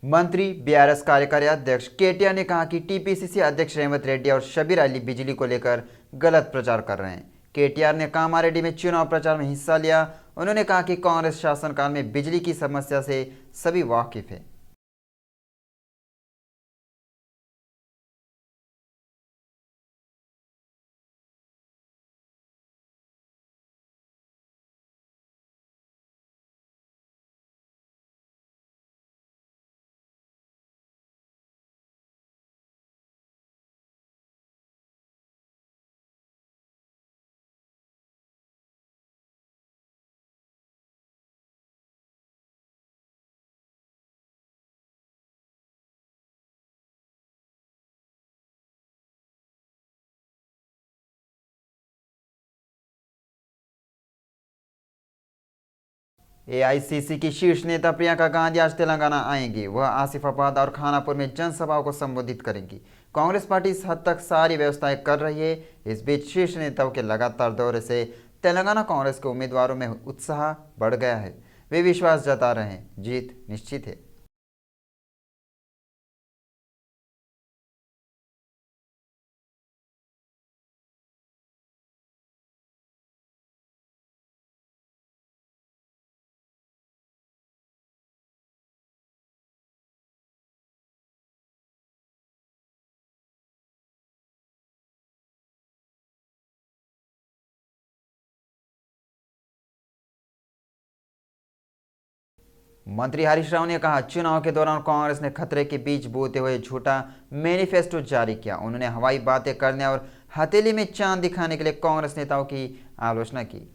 मंत्री बीआरएस कार्यकारी अध्यक्ष केटीआर ने कहा कि टीपीसीसी अध्यक्ष रेवंत रेड्डी और शब्बीर अली बिजली को लेकर गलत प्रचार कर रहे हैं। केटीआर ने कामारेड्डी में चुनाव प्रचार में हिस्सा लिया। उन्होंने कहा कि कांग्रेस शासनकाल में बिजली की समस्या से सभी वाकिफ हैं। एआईसीसी की शीर्ष नेता प्रियंका गांधी आज तेलंगाना आएंगी। वह आसिफाबाद और खानापुर में जनसभाओं को संबोधित करेंगी। कांग्रेस पार्टी इस हद तक सारी व्यवस्थाएं कर रही है। इस बीच शीर्ष नेताओं के लगातार दौरे से तेलंगाना कांग्रेस के उम्मीदवारों में उत्साह बढ़ गया है। वे विश्वास जता रहे हैं, जीत निश्चित है। मंत्री हरीश राव ने कहा, चुनाव के दौरान कांग्रेस ने खतरे के बीच बोते हुए झूठा मैनिफेस्टो जारी किया। उन्होंने हवाई बातें करने और हथेली में चांद दिखाने के लिए कांग्रेस नेताओं की आलोचना की।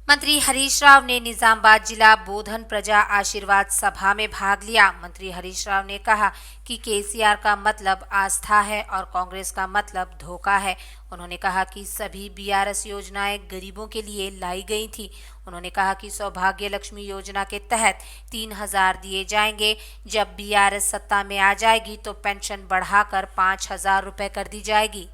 मंत्री हरीश राव ने निजामाबाद जिला बोधन प्रजा आशीर्वाद सभा में भाग लिया। मंत्री हरीश राव ने कहा कि केसीआर का मतलब आस्था है और कांग्रेस का मतलब धोखा है। उन्होंने कहा कि सभी बीआरएस योजनाएं गरीबों के लिए लाई गई थी। उन्होंने कहा कि सौभाग्य लक्ष्मी योजना के तहत 3000 दिए जाएंगे। जब बीआरएस सत्ता में आ जाएगी तो पेंशन बढ़ाकर 5000 रुपए कर दी जाएगी।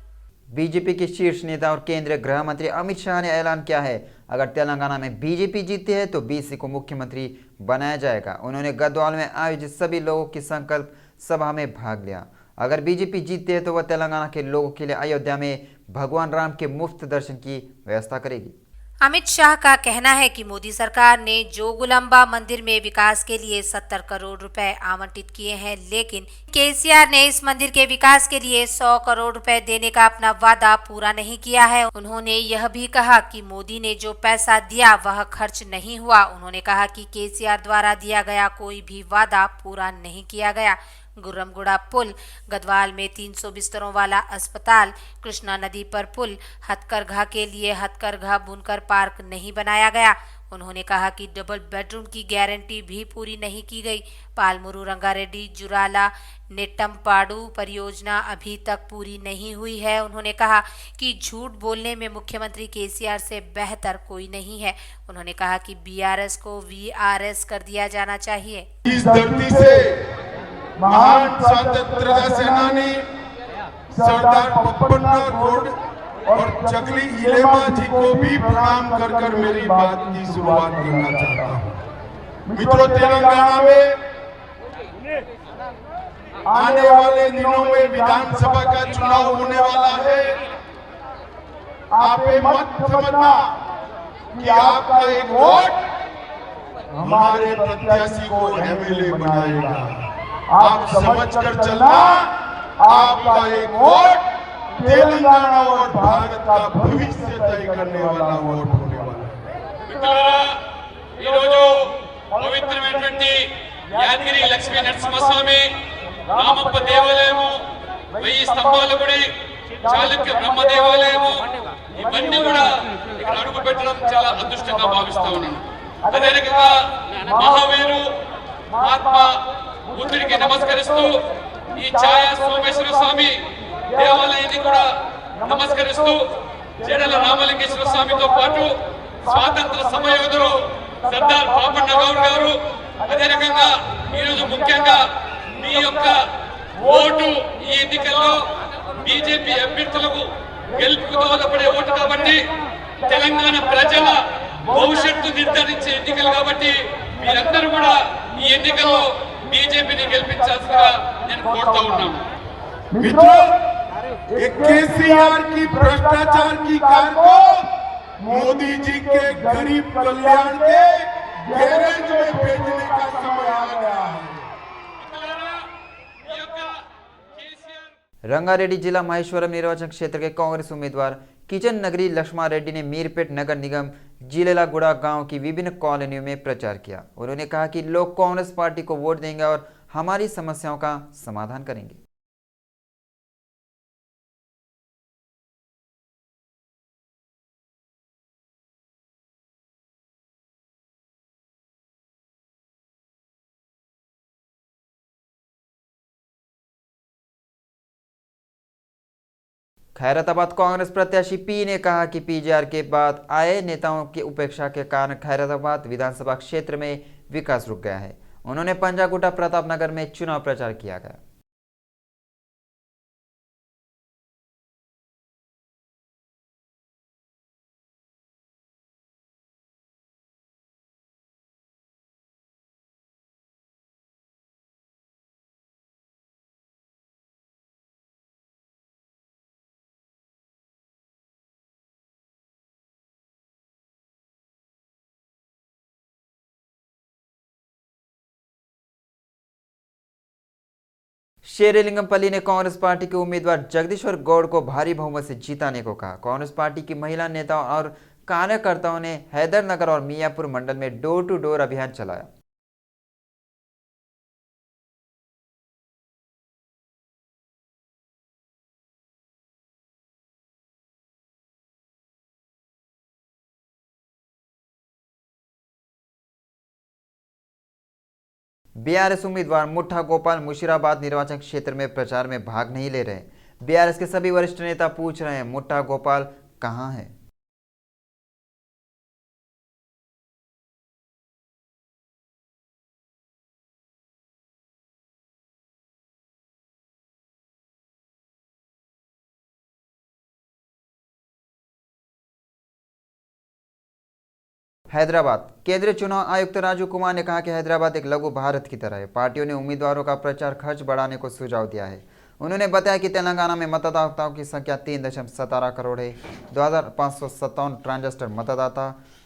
बीजेपी के शीर्ष नेता और केंद्रीय गृह मंत्री अमित शाह ने ऐलान किया है, अगर तेलंगाना में बीजेपी जीती है तो बीसी को मुख्यमंत्री बनाया जाएगा। उन्होंने गद्वाल में आयोजित सभी लोगों की संकल्प सभा में भाग लिया। अगर बीजेपी जीतती है तो वह तेलंगाना के लोगों के लिए अयोध्या में भगवान राम के मुफ्त दर्शन की व्यवस्था करेगी। अमित शाह का कहना है कि मोदी सरकार ने जोगुलांबा मंदिर में विकास के लिए 70 करोड़ रुपए आवंटित किए हैं, लेकिन केसीआर ने इस मंदिर के विकास के लिए 100 करोड़ रुपए देने का अपना वादा पूरा नहीं किया है। उन्होंने यह भी कहा कि मोदी ने जो पैसा दिया वह खर्च नहीं हुआ। उन्होंने कहा कि केसीआर द्वारा दिया गया कोई भी वादा पूरा नहीं किया गया। गुर्रमगुड़ा पुल, गद्वाल में 300 बिस्तरों वाला अस्पताल, कृष्णा नदी पर पुल, हथकरघा के लिए हथकरघा बुनकर पार्क नहीं बनाया गया। उन्होंने कहा कि डबल बेडरूम की गारंटी भी पूरी नहीं की गई। पालमुरू रंगारेड्डी जुराला नेट्टमपाडू परियोजना अभी तक पूरी नहीं हुई है। उन्होंने कहा कि झूठ बोलने में मुख्यमंत्री केसीआर से बेहतर कोई नहीं है। उन्होंने कहा कि बीआरएस को वीआरएस कर दिया जाना चाहिए। इस धरती से महान स्वतंत्रता सेनानी सरदार पप्पन्ना गोड और चकली इलेमा जी को भी प्रणाम कर कर मेरी बात की शुरुआत करना चाहता हूँ। मित्रों, तेलंगाना में आने वाले दिनों में विधानसभा का चुनाव होने वाला है। आप ये मत समझना कि आपका एक वोट हमारे प्रत्याशी को एमएलए बनाएगा। आप समझ कर चलना, आपका एक वोट तेलंगाना और भारत का भविष्य तय करने वाला वोट होने वाला है। పవిత్రమైనటువంటి యాదగిరి లక్ష్మీ నరసింహస్వామి రామప్ప దేవాలయము, 1000 స్తంభాల గుడి, చాళుక్య బ్రహ్మ దేవాలయము, ఇవన్నీ కూడా ఇక్కడ అడుగు పెట్టడం చాలా అదృష్టంగా భావిస్తా ఉన్నాను. అదే రకంగా మహావీరు మహాత్మా బుద్ధుడికి నమస్కరిస్తూ ఈ ఛాయా సోమేశ్వర స్వామి దేవాలయాన్ని కూడా నమస్కరిస్తూ జడల రామలింగేశ్వర స్వామితో పాటు స్వాతంత్ర సమరయోధులు సర్దార్ పాపన్న గౌడ్ గారు, అదే రకంగా ఈరోజు ముఖ్యంగా మీ యొక్క ఓటు ఈ ఎన్నికల్లో బీజేపీ అభ్యర్థులకు గెలుపుకు దోహదపడే ఓటు కాబట్టి, తెలంగాణ ప్రజల భవిష్యత్తు నిర్ధారించే ఎన్నికలు కాబట్టి మీరందరూ కూడా ఈ ఎన్నికల్లో బీజేపీని గెలిపించాల్సిందిగా నేను కోరుతా ఉన్నాను. मित्रों, ये केसीआर की भ्रष्टाचार की कार को मोदी जी के गरीब कल्याण के गैरेज में भेजने का समय आ गया है. रंगारेड्डी जिला महेश्वरम निर्वाचन क्षेत्र के कांग्रेस उम्मीदवार किचन नगरी लक्ष्मा रेड्डी ने मीरपेट नगर निगम जिलेलागुड़ा गांव की विभिन्न कॉलोनियों में प्रचार किया। उन्होंने कहा कि लोग कांग्रेस पार्टी को वोट देंगे और हमारी समस्याओं का समाधान करेंगे। खैरताबाद कांग्रेस प्रत्याशी पी ने कहा कि पीजीआर के बाद आए नेताओं की उपेक्षा के कारण खैरताबाद विधानसभा क्षेत्र में विकास रुक गया है। उन्होंने पंजागुट्टा प्रतापनगर में चुनाव प्रचार किया गया। शेरलिंगमपल्ली ने कांग्रेस पार्टी के उम्मीदवार जगदीश्वर गौड़ को भारी बहुमत से जीताने को कहा। कांग्रेस पार्टी की महिला नेताओं और कार्यकर्ताओं ने हैदरनगर और मियापुर मंडल में डोर टू डोर अभियान चलाया। बीआरएस उम्मीदवार मुठा गोपाल मुशीराबाद निर्वाचन क्षेत्र में प्रचार में भाग नहीं ले रहे। बीआरएस के सभी वरिष्ठ नेता पूछ रहे हैं, मुठा गोपाल कहां है? हैदराबाद केंद्रीय चुनाव आयुक्त राजू कुमार ने कहा कि हैदराबाद एक लघु भारत की तरह है। पार्टियों ने उम्मीदवारों का प्रचार खर्च बढ़ाने को सुझाव दिया है। उन्होंने बताया कि तेलंगाना में मतदाताओं की संख्या 3.17 करोड़ है। 2557 ट्रांजिस्टर मतदाता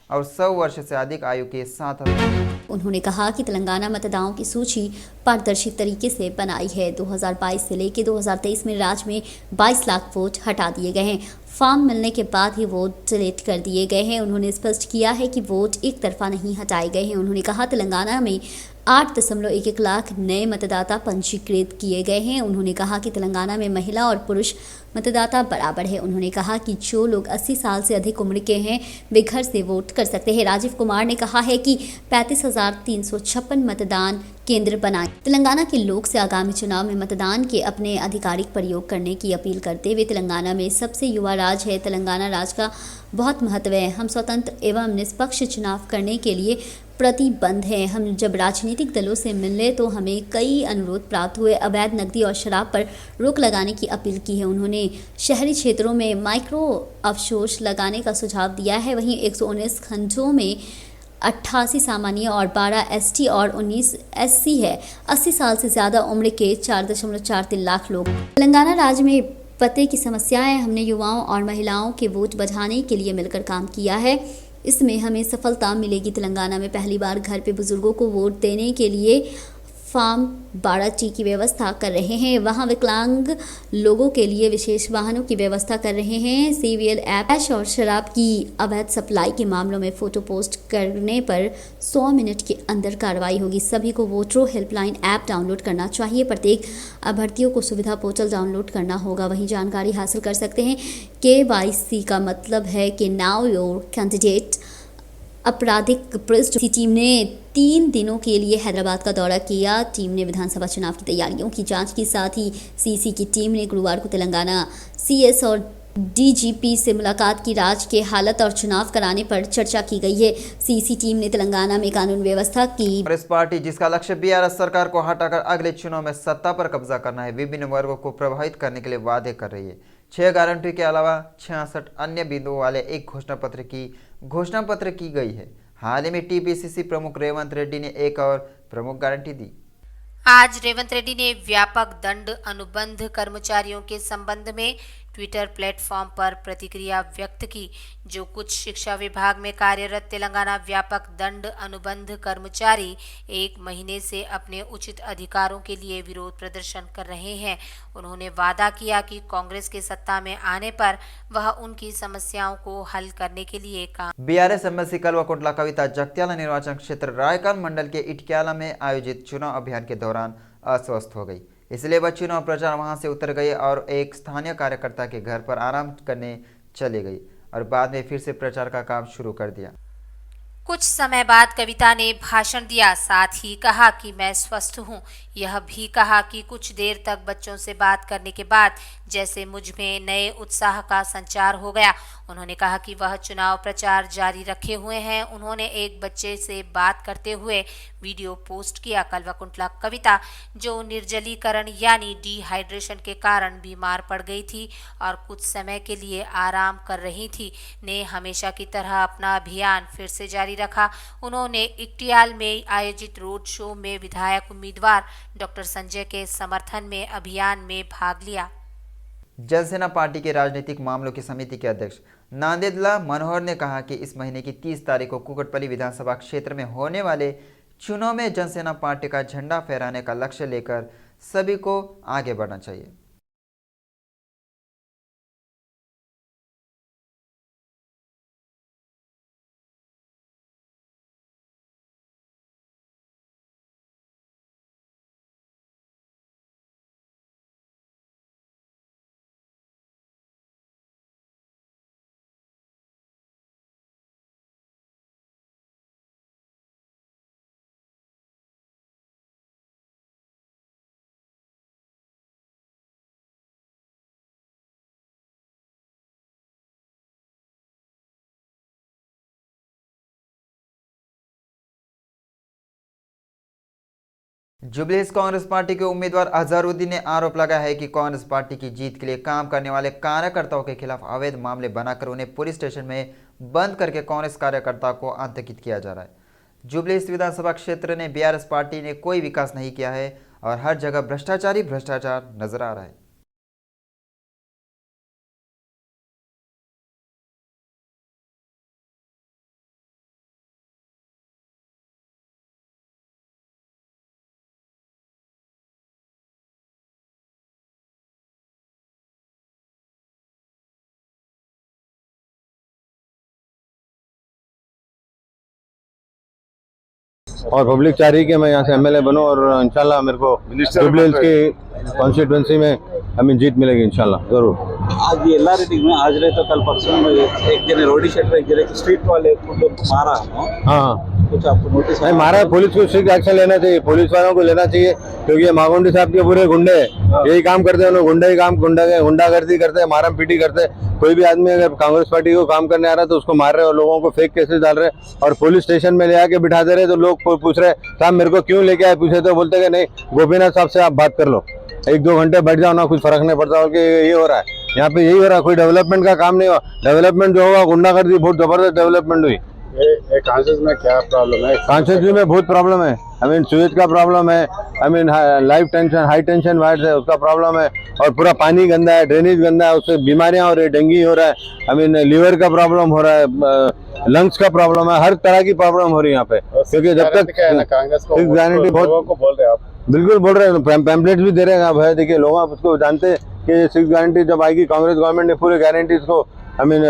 और 100 वर्ष से अधिक आयु के 7,000। उन्होंने कहा कि तेलंगाना मतदाताओं की सूची पारदर्शी तरीके से बनाई है। 2022 से लेकर 2023 में राज्य में 22 लाख वोट हटा दिए गए हैं। फॉर्म मिलने के बाद ही वोट डिलीट कर दिए गए हैं। उन्होंने स्पष्ट किया है कि वोट एक तरफा नहीं हटाए गए हैं। उन्होंने कहा तेलंगाना में 8.11 लाख नए मतदाता पंजीकृत किए गए हैं। उन्होंने कहा कि तेलंगाना में महिला और पुरुष मतदाता बराबर है। उन्होंने कहा कि जो लोग 80 साल से अधिक उम्र के हैं वे घर से वोट कर सकते हैं। राजीव कुमार ने कहा है कि 35,356 मतदान केंद्र बनाए। तेलंगाना के लोग से आगामी चुनाव में मतदान के अपने आधिकारिक प्रयोग करने की अपील करते हुए तेलंगाना में सबसे युवा राज्य है। तेलंगाना राज्य का बहुत महत्व है। हम स्वतंत्र एवं निष्पक्ष चुनाव करने के लिए प्रतिबद्ध हैं। हम जब राजनीतिक दलों से मिले तो हमें कई अनुरोध प्राप्त हुए। अवैध नकदी और शराब पर रोक लगाने की अपील की है। उन्होंने शहरी क्षेत्रों में माइक्रो अवशोष लगाने का सुझाव दिया है। वहीं 119 खंडों में 88 सामान्य और 12 एसटी और 19 एससी है। 80 साल से ज़्यादा उम्र के 4.43 लाख लोग। तेलंगाना राज्य में पते की समस्याएं हमने युवाओं और महिलाओं के वोट बढ़ाने के लिए मिलकर काम किया है। इसमें हमें सफलता मिलेगी। तेलंगाना में पहली बार घर पे बुजुर्गों को वोट देने के लिए फार्म 12T की व्यवस्था कर रहे हैं। वहां विकलांग लोगों के लिए विशेष वाहनों की व्यवस्था कर रहे हैं। सीवीएल ऐप और शराब की अवैध सप्लाई के मामलों में फोटो पोस्ट करने पर 100 मिनट के अंदर कार्रवाई होगी। सभी को वोटरों हेल्पलाइन ऐप डाउनलोड करना चाहिए। प्रत्येक अभ्यर्थियों को सुविधा पोर्टल डाउनलोड करना होगा। वहीं जानकारी हासिल कर सकते हैं। KYC का मतलब है कि नाउ योर कैंडिडेट। आपराधिक पृष्ठ टीम ने 3 दिनों के लिए हैदराबाद का दौरा किया। टीम ने विधानसभा चुनाव की तैयारियों की जांच की। साथ ही सीसी की टीम ने गुरुवार को तेलंगाना CS और DGP से मुलाकात की। राज्य के हालत और चुनाव कराने पर चर्चा की गई है। सीसी टीम ने तेलंगाना में कानून व्यवस्था की। कांग्रेस पार्टी जिसका लक्ष्य बीआरएस सरकार को हटाकर अगले चुनाव में सत्ता पर कब्जा करना है, विभिन्न वर्गों को प्रभावित करने के लिए वादे कर रही है। 6 गारंटी के अलावा 66 अन्य बिंदुओं वाले एक घोषणा पत्र की गई है। हाल ही में TPCC प्रमुख रेवंत रेड्डी ने एक और प्रमुख गारंटी दी। आज रेवंत रेड्डी ने व्यापक दंड अनुबंध कर्मचारियों के संबंध में ट्विटर प्लेटफॉर्म पर प्रतिक्रिया व्यक्त की। जो कुछ शिक्षा विभाग में कार्यरत तेलंगाना व्यापक दंड अनुबंध कर्मचारी 1 महीने से अपने उचित अधिकारों के लिए विरोध प्रदर्शन कर रहे हैं, उन्होंने वादा किया कि कांग्रेस के सत्ता में आने पर वह उनकी समस्याओं को हल करने के लिए काम। बीआरएस एमएलसी कल्वाकुंटला कविता जगत्याला निर्वाचन क्षेत्र रायकाल मंडल के इटक्याला में आयोजित चुनाव अभियान के दौरान अस्वस्थ हो गई, इसलिए वह चुनाव प्रचार वहां से उतर गई और एक स्थानीय कार्यकर्ता के घर पर आराम करने चली गई और बाद में फिर से प्रचार का काम शुरू कर दिया। कुछ समय बाद कविता ने भाषण दिया, साथ ही कहा कि मैं स्वस्थ हूं। यह भी कहा कि कुछ देर तक बच्चों से बात करने के बाद जैसे मुझ में नए उत्साह का संचार हो गया। उन्होंने कहा कि वह चुनाव प्रचार जारी रखे हुए हैं। उन्होंने एक बच्चे से बात करते हुए वीडियो पोस्ट किया। कल्वाकुंटला कविता, जो निर्जलीकरण यानी डिहाइड्रेशन के कारण बीमार पड़ गई थी और कुछ समय के लिए आराम कर रही थी, ने हमेशा की तरह अपना अभियान फिर से जारी रखा। उन्होंने इक्टियाल में आयोजित रोड शो में विधायक उम्मीदवार डॉक्टर संजय के समर्थन में अभियान में भाग लिया। जनसेना पार्टी के राजनीतिक मामलों की समिति के अध्यक्ष नांदेदला मनोहर ने कहा कि इस महीने की 30 तारीख को कुकटपल्ली विधानसभा क्षेत्र में होने वाले चुनाव में जनसेना पार्टी का झंडा फहराने का लक्ष्य लेकर सभी को आगे बढ़ना चाहिए। जुबली हिल्स कांग्रेस पार्टी के उम्मीदवार अजहरुद्दीन ने आरोप लगाया है कि कांग्रेस पार्टी की जीत के लिए काम करने वाले कार्यकर्ताओं के खिलाफ अवैध मामले बनाकर उन्हें पुलिस स्टेशन में बंद करके कांग्रेस कार्यकर्ता को आतंकित किया जा रहा है। जुबली हिल्स विधानसभा क्षेत्र ने बीआरएस पार्टी ने कोई विकास नहीं किया है और हर जगह भ्रष्टाचारी भ्रष्टाचार नजर आ रहा है। और पब्लिक चाह रही है कि मैं यहाँ से एमएलए बनूं और इंशाल्लाह मेरे को जुबली हिल्स की कॉन्स्टिट्यूंसी में हमें जीत मिलेगी इंशाल्लाह जरूर। आज ये रीडिंग में आज रहे तो कल परसों में एक जने रोडी शेटर एक जने स्ट्रीट वाले को मारा है। हाँ कुछ आपको नोटिस नहीं मारा है, पुलिस को स्ट्रिक्ट एक्शन लेना चाहिए, पुलिस वालों को लेना चाहिए, क्योंकि ये मागोंडी साहब के पूरे गुंडे यही काम करते हैं, उन्होंने गुंडे ही काम गुंडागर्दी करते हैं, मारम पीटी करते हैं। कोई भी आदमी अगर कांग्रेस पार्टी को काम करने आ रहा है तो उसको मार रहे और लोगों को फेक केसेस डाल रहे और पुलिस स्टेशन में ले आके बिठा दे रहे। तो लोग पूछ रहे साहब मेरे को क्यों लेके आए, पूछे तो बोलते कि नहीं गोपीनाथ साहब से आप बात कर लो, 1-2 घंटे बैठ जाओ ना, कुछ फर्क नहीं पड़ता। और ये हो रहा है यहाँ पे, यही हो रहा है, कोई डेवलपमेंट का काम नहीं हुआ। डेवलपमेंट जो होगा गुंडागर्दी, बहुत जबरदस्त डेवलपमेंट हुई। कॉन्शियस में क्या प्रॉब्लम है? कॉन्शियसली में बहुत प्रॉब्लम है। आई मीन सुएज का प्रॉब्लम है, I mean life tension high tension wires है उसका प्रॉब्लम है, और पूरा पानी गंदा है, ड्रेनेज गंदा है, उससे बीमारियां हो रही है, डेंगू हो रहा है, आई मीन लीवर का प्रॉब्लम हो रहा है, लंग्स का प्रॉब्लम है, हर तरह की प्रॉब्लम हो रही है यहाँ पे। क्योंकि जब तक कांग्रेस को गारंटी बहुत को बोल रहे हैं आप, बिल्कुल बोल रहे हैं, पैम्पलेट्स भी दे रहे हैं भाई। देखिए लोग आप उसको जानते हैं कि 6 गारंटी जब आएगी कांग्रेस गवर्नमेंट ने पूरे गारंटीज को आई मीन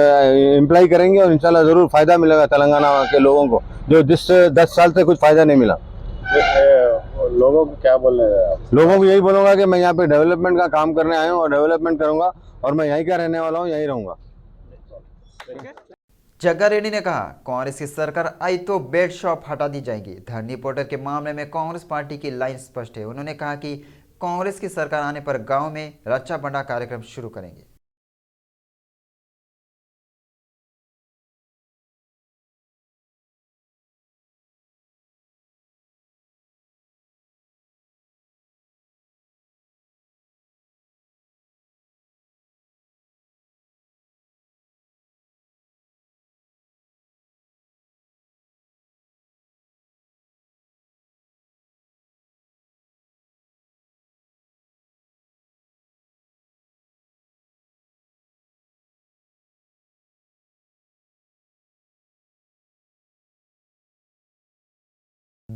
इम्प्लाई करेंगे और इंशाल्लाह जरूर फायदा मिलेगा तेलंगाना के लोगों को, जो जिस 10 साल से कुछ फायदा नहीं मिला। लोगों को क्या बोल रहे हैं आप? लोगों को यही बोलूंगा कि मैं यहाँ पे डेवलपमेंट का काम करने आया हूँ और डेवलपमेंट करूंगा और मैं यहीं का रहने वाला हूँ, यहीं रहूंगा। जग्गा रेड्डी ने कहा कांग्रेस की सरकार आई तो बेड शॉप हटा दी जाएगी। धरनी पोर्टल के मामले में कांग्रेस पार्टी की लाइन स्पष्ट है। उन्होंने कहा कि कांग्रेस की सरकार आने पर गांव में रक्षा बंटा कार्यक्रम शुरू करेंगे।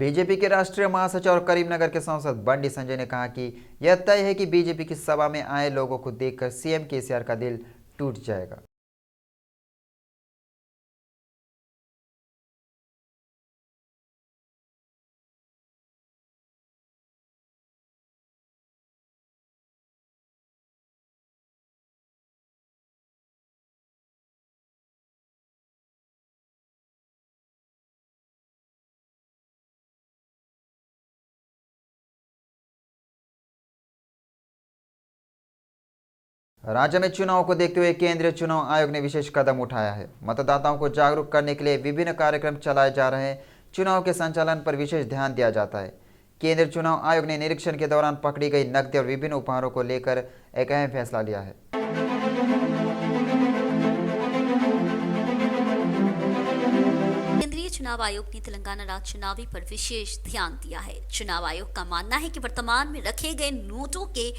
बीजेपी के राष्ट्रीय महासचिव और करीमनगर के सांसद बंडी संजय ने कहा कि यह तय है कि बीजेपी की सभा में आए लोगों को देखकर सीएम केसीआर का दिल टूट जाएगा। राज्य में चुनाव को देखते हुए केंद्रीय चुनाव आयोग ने विशेष कदम उठाया है। मतदाताओं को जागरूक करने के लिए विभिन्न कार्यक्रम चलाए जा रहे हैं। चुनाव के संचालन पर विशेष ध्यान दिया जाता है। केंद्रीय चुनाव आयोग ने निरीक्षण के दौरान पकड़ी गई नकदी और विभिन्न उपहारों को लेकर एक अहम फैसला लिया है। केंद्रीय चुनाव आयोग ने तेलंगाना राज्य चुनावी पर विशेष ध्यान दिया है। चुनाव आयोग का मानना है कि वर्तमान में रखे गए नोटों के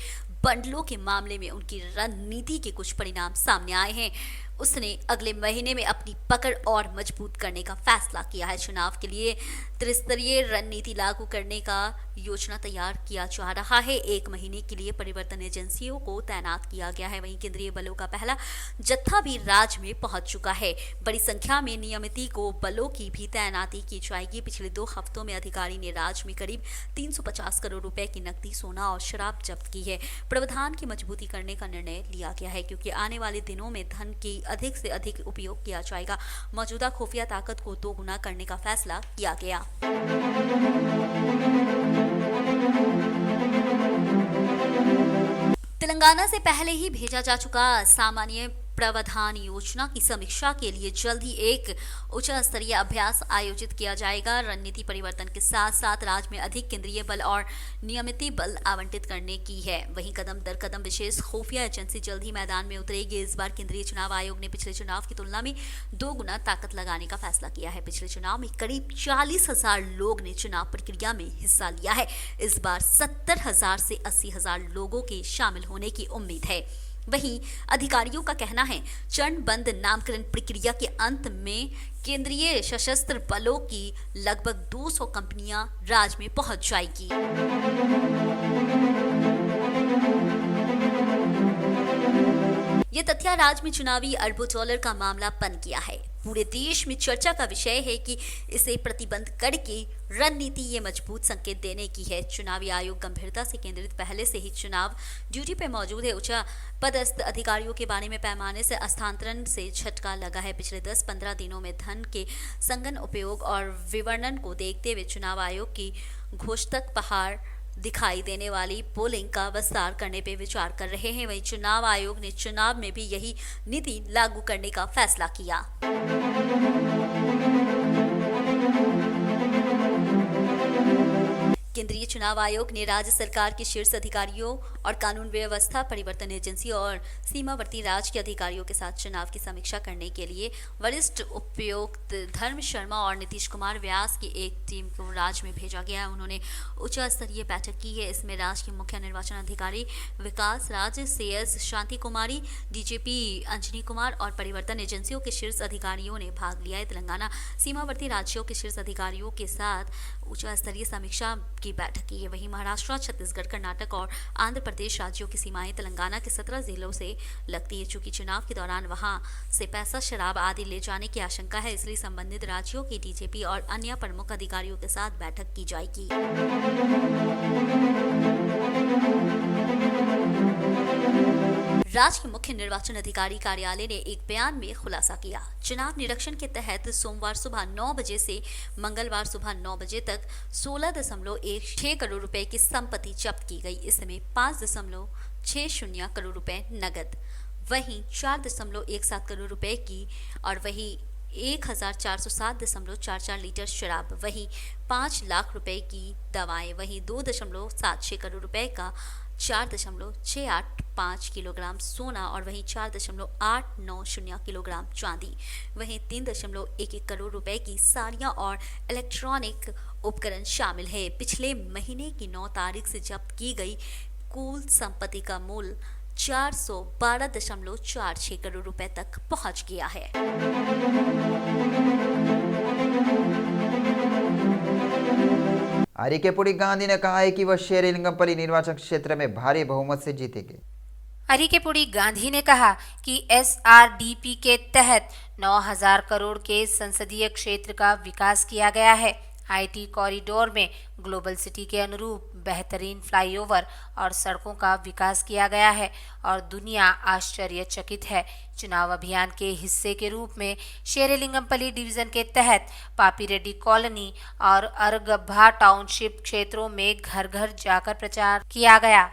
बंडलों के मामले में उनकी रणनीति के कुछ परिणाम सामने आए हैं। उसने अगले महीने में अपनी पकड़ और मजबूत करने का फैसला किया है। चुनाव के लिए त्रिस्तरीय रणनीति लागू करने का योजना तैयार किया जा रहा है। 1 महीने के लिए परिवर्तन एजेंसियों को तैनात किया गया है। वहीं केंद्रीय बलों का पहला जत्था भी राज्य में पहुंच चुका है। बड़ी संख्या में नियमिती को बलों की भी तैनाती की जाएगी। पिछले 2 हफ्तों में अधिकारी ने राज्य में करीब 350 करोड़ रुपए की नकदी, सोना और शराब जब्त की है। प्रावधान की मजबूती करने का निर्णय लिया गया है क्योंकि आने वाले दिनों में धन की अधिक से अधिक उपयोग किया जाएगा। मौजूदा खुफिया ताकत को 2 गुना करने का फैसला किया गया। तेलंगाना से पहले ही भेजा जा चुका सामान्य प्रावधान योजना की समीक्षा के लिए जल्द ही एक उच्च स्तरीय अभ्यास आयोजित किया जाएगा। रणनीति परिवर्तन के साथ साथ राज्य में अधिक केंद्रीय बल और नियमित बल आवंटित करने की है। वहीं कदम दर कदम विशेष खुफिया एजेंसी जल्द ही मैदान में उतरेगी। इस बार केंद्रीय चुनाव आयोग ने पिछले चुनाव की तुलना में 2 गुना ताकत लगाने का फैसला किया है। पिछले चुनाव में करीब 40,000 लोग ने चुनाव प्रक्रिया में हिस्सा लिया है। इस बार 70,000 से 80,000 लोगों के शामिल होने की उम्मीद है। वहीं अधिकारियों का कहना है चरणबद्ध नामकरण प्रक्रिया के अंत में केंद्रीय सशस्त्र बलों की लगभग 200 कंपनियां राज्य में पहुंच जाएगी। ये तथ्य राज्य में चुनावी अरबों डॉलर का मामला बन गया है। पूरे देश में चर्चा का विषय है कि इसे प्रतिबंध करके रणनीति ये मजबूत संकेत देने की है। चुनावी आयोग गंभीरता से केंद्रित पहले से ही चुनाव ड्यूटी पे मौजूद है। उच्च पदस्थ अधिकारियों के बारे में पैमाने से हस्तांतरण से झटका लगा है। पिछले 10-15 दिनों में धन के संगन उपयोग और विवरण को देखते हुए चुनाव आयोग की घोषतक पहाड़ दिखाई देने वाली पोलिंग का विस्तार करने पे विचार कर रहे हैं। वहीं चुनाव आयोग ने चुनाव में भी यही नीति लागू करने का फैसला किया। केंद्रीय चुनाव आयोग ने राज्य सरकार के शीर्ष अधिकारियों और कानून व्यवस्था परिवर्तन एजेंसी और सीमावर्ती राज्य के अधिकारियों के साथ चुनाव की समीक्षा करने के लिए वरिष्ठ उपायुक्त धर्म शर्मा और नीतीश कुमार व्यास की एक टीम को राज्य में भेजा गया है। उन्होंने उच्च स्तरीय बैठक की है। इसमें राज्य के मुख्य निर्वाचन अधिकारी विकास राज, CS शांति कुमारी, DGP अंजनी कुमार और परिवर्तन एजेंसियों के शीर्ष अधिकारियों ने भाग लिया है। तेलंगाना सीमावर्ती राज्यों के शीर्ष अधिकारियों के साथ उच्च स्तरीय समीक्षा की बैठक की है। वहीं महाराष्ट्र, छत्तीसगढ़, कर्नाटक और आंध्र प्रदेश राज्यों की सीमाएं तेलंगाना के 17 जिलों से लगती है। चूंकि चुनाव के दौरान वहां से पैसा, शराब आदि ले जाने की आशंका है, इसलिए संबंधित राज्यों की DGP और अन्य प्रमुख अधिकारियों के साथ बैठक की जाएगी। राज्य के मुख्य निर्वाचन अधिकारी कार्यालय ने एक बयान में खुलासा किया। चुनाव निरीक्षण के तहत सोमवार सुबह 9 बजे से मंगलवार सुबह 9 बजे तक 16.16 करोड़ रुपए की संपत्ति जब्त की गई। इसमें 5.60 करोड़ रुपए नगद, वहीं 4.17 करोड़ रुपए की और वही 1407.44 लीटर शराब, वहीं 5 लाख रुपए की दवाएं, वहीं 2.76 करोड़ रुपए का 4.685 किलोग्राम सोना और वहीं 4.890 किलोग्राम चांदी, वहीं 3.11 करोड़ रुपए की साड़ियां और इलेक्ट्रॉनिक उपकरण शामिल है। पिछले महीने की 9 तारीख से जब्त की गई कुल संपत्ति का मूल्य 412.46 करोड़ रुपए तक पहुंच गया है। अरिकेपुड़ी गांधी ने कहा है कि वह शेरलिंगमपल्ली निर्वाचन क्षेत्र में भारी बहुमत से जीतेंगे। अरिकेपुड़ी गांधी ने कहा कि SRDP के तहत 9,000 करोड़ के संसदीय क्षेत्र का विकास किया गया है। IT कॉरिडोर में ग्लोबल सिटी के अनुरूप बेहतरीन फ्लाईओवर और सड़कों का विकास किया गया है और दुनिया आश्चर्यचकित है। चुनाव अभियान के हिस्से के रूप में शेरलिंगमपल्ली डिवीजन के तहत पापीरेड्डी कॉलोनी और अरगभा टाउनशिप क्षेत्रों में घर घर जाकर प्रचार किया गया।